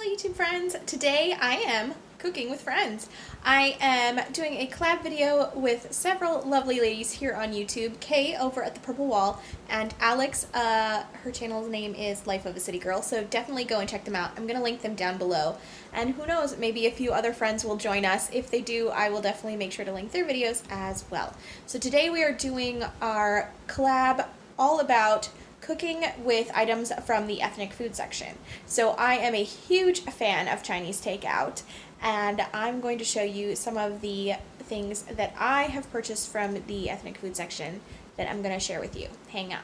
Hello YouTube friends! Today I am cooking with friends. I am doing a collab video with several lovely ladies here on YouTube. Kay over at the Purple Wall and Alex, her channel's name is Life of a City Girl, so definitely go and check them out. I'm going to link them down below. And who knows, maybe a few other friends will join us. If they do, I will definitely make sure to link their videos as well. So today we are doing our collab all about cooking with items from the ethnic food section. So I am a huge fan of Chinese takeout, and I'm going to show you some of the things that I have purchased from the ethnic food section that I'm going to share with you. Hang on.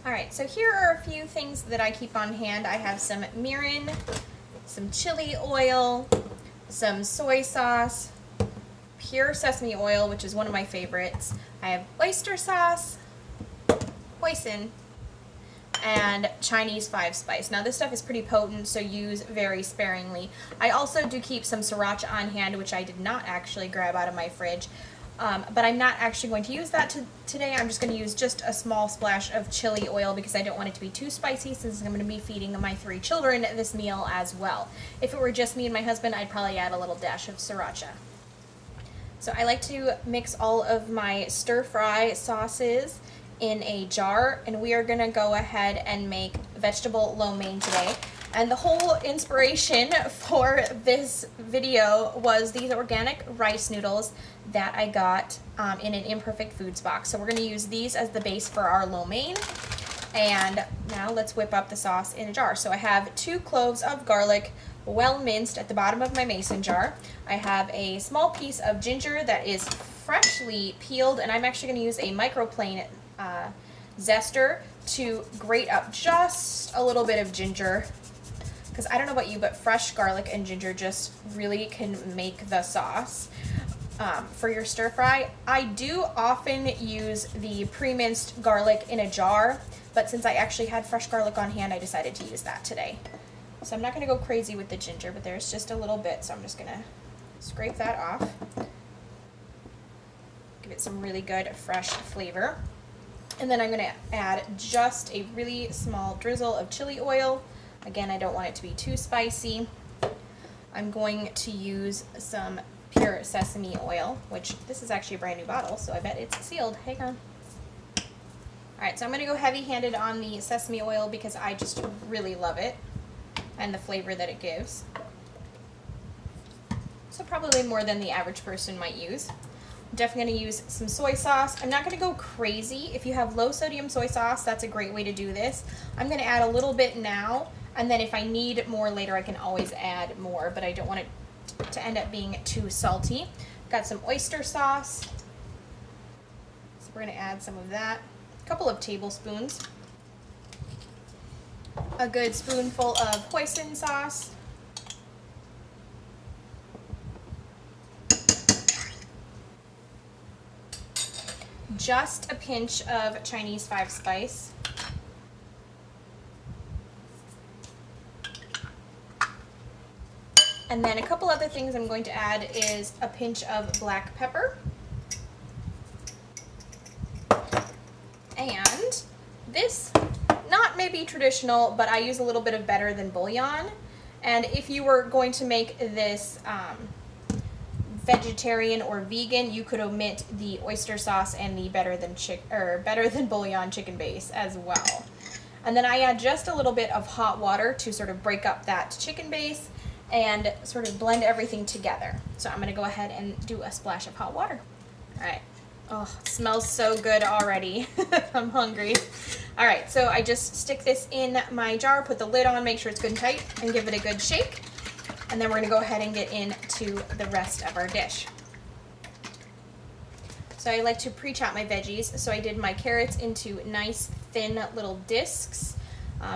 Alright, so here are a few things that I keep on hand. I have some mirin, some chili oil, some soy sauce, pure sesame oil, which is one of my favorites. I have oyster sauce, hoisin, and Chinese 5-spice. Now this stuff is pretty potent, so use very sparingly. I also do keep some sriracha on hand, which I did not actually grab out of my fridge, but I'm not actually going to use that today. I'm just going to use just a small splash of chili oil because I don't want it to be too spicy, since I'm going to be feeding my 3 children this meal as well. If it were just me and my husband, I'd probably add a little dash of sriracha. So I like to mix all of my stir-fry sauces in a jar, and we are going to go ahead and make vegetable lo mein today. And the whole inspiration for this video was these organic rice noodles that I got in an Imperfect Foods box. So we're going to use these as the base for our lo mein. And now let's whip up the sauce in a jar. So I have 2 cloves of garlic, well minced, at the bottom of my mason jar. I have a small piece of ginger that is freshly peeled, and I'm actually going to use a microplane zester to grate up just a little bit of ginger, because I don't know about you, but fresh garlic and ginger just really can make the sauce for your stir fry. I do often use the pre-minced garlic in a jar, but since I actually had fresh garlic on hand, I decided to use that today. So I'm not going to go crazy with the ginger, but there's just a little bit, so I'm just going to scrape that off. Give it some really good fresh flavor. And then I'm going to add just a really small drizzle of chili oil. Again, I don't want it to be too spicy. I'm going to use some pure sesame oil, which this is actually a brand new bottle, so I bet it's sealed. Hang on. Alright, so I'm going to go heavy-handed on the sesame oil because I just really love it and the flavor that it gives. So probably more than the average person might use. Definitely going to use some soy sauce. I'm not going to go crazy. If you have low sodium soy sauce, that's a great way to do this. I'm going to add a little bit now, and then if I need more later, I can always add more, but I don't want it to end up being too salty. Got some oyster sauce. So we're going to add some of that. A couple of tablespoons. A good spoonful of hoisin sauce. Just a pinch of Chinese 5-spice. And then a couple other things I'm going to add is a pinch of black pepper. And this, not maybe traditional, but I use a little bit of better than bouillon. And if you were going to make this vegetarian or vegan, you could omit the oyster sauce and the better than bouillon chicken base as well. And then I add just a little bit of hot water to sort of break up that chicken base and sort of blend everything together. So I'm going to go ahead and do a splash of hot water. Alright. Oh, it smells so good already. I'm hungry. Alright, so I just stick this in my jar, put the lid on, make sure it's good and tight, and give it a good shake. And then we're going to go ahead and get into the rest of our dish. So I like to pre-chop my veggies. So I did my carrots into nice thin little discs,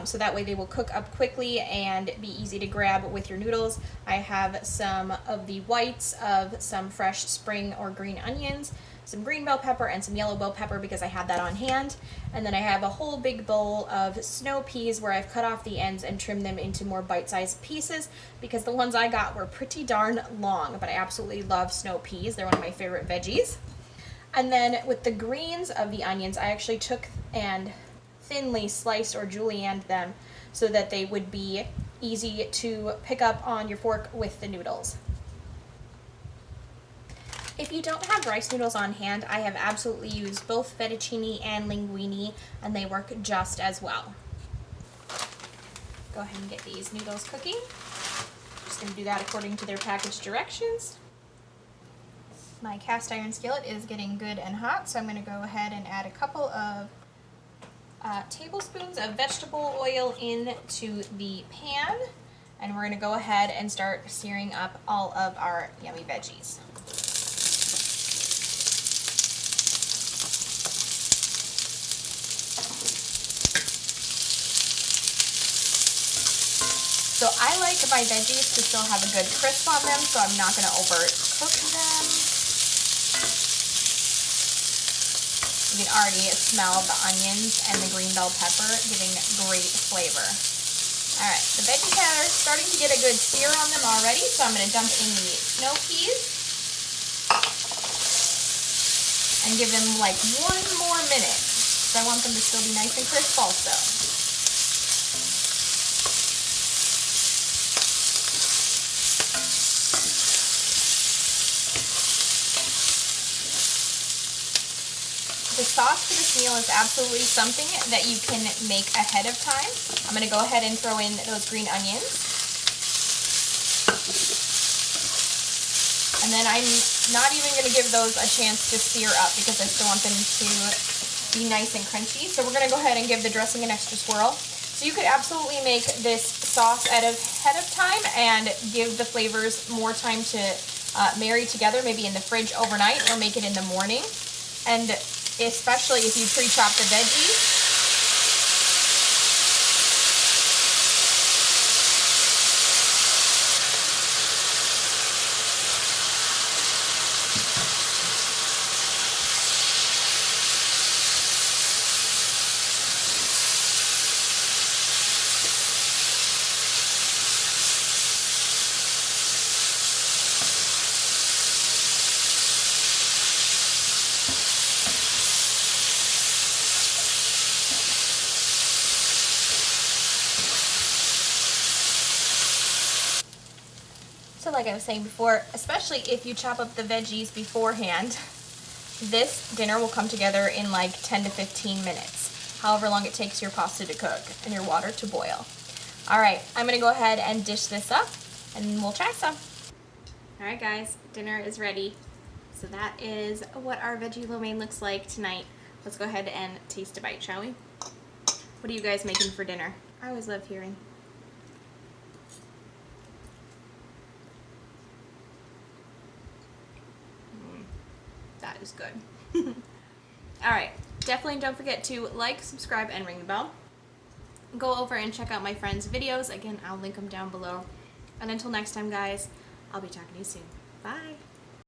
so that way they will cook up quickly and be easy to grab with your noodles. I have some of the whites of some fresh spring or green onions, some green bell pepper, and some yellow bell pepper because I had that on hand. And then I have a whole big bowl of snow peas where I've cut off the ends and trimmed them into more bite-sized pieces because the ones I got were pretty darn long, but I absolutely love snow peas. They're one of my favorite veggies. And then with the greens of the onions, I actually took and thinly sliced or julienned them so that they would be easy to pick up on your fork with the noodles. If you don't have rice noodles on hand, I have absolutely used both fettuccine and linguine, and they work just as well. Go ahead and get these noodles cooking. Just going to do that according to their package directions. My cast iron skillet is getting good and hot, so I'm going to go ahead and add a couple of tablespoons of vegetable oil into the pan, and we're going to go ahead and start searing up all of our yummy veggies. So I like my veggies to still have a good crisp on them, so I'm not going to overcook them. You can already smell the onions and the green bell pepper giving great flavor. Alright, the veggies are starting to get a good sear on them already, so I'm going to dump in the snow peas and give them like 1 more minute, because I want them to still be nice and crisp also. The sauce for this meal is absolutely something that you can make ahead of time. I'm going to go ahead and throw in those green onions. And then I'm not even going to give those a chance to sear up because I still want them to be nice and crunchy. So we're going to go ahead and give the dressing an extra swirl. So you could absolutely make this sauce ahead of time and give the flavors more time to marry together, maybe in the fridge overnight or make it in the morning. And especially if you pre-chop the veggies. So like I was saying before, especially if you chop up the veggies beforehand, this dinner will come together in like 10 to 15 minutes, however long it takes your pasta to cook and your water to boil. Alright, I'm going to go ahead and dish this up and we'll try some. Alright guys, dinner is ready. So that is what our veggie lo mein looks like tonight. Let's go ahead and taste a bite, shall we? What are you guys making for dinner? I always love hearing. That is good. Alright, definitely don't forget to like, subscribe, and ring the bell. Go over and check out my friends' videos. Again, I'll link them down below. And until next time, guys, I'll be talking to you soon. Bye!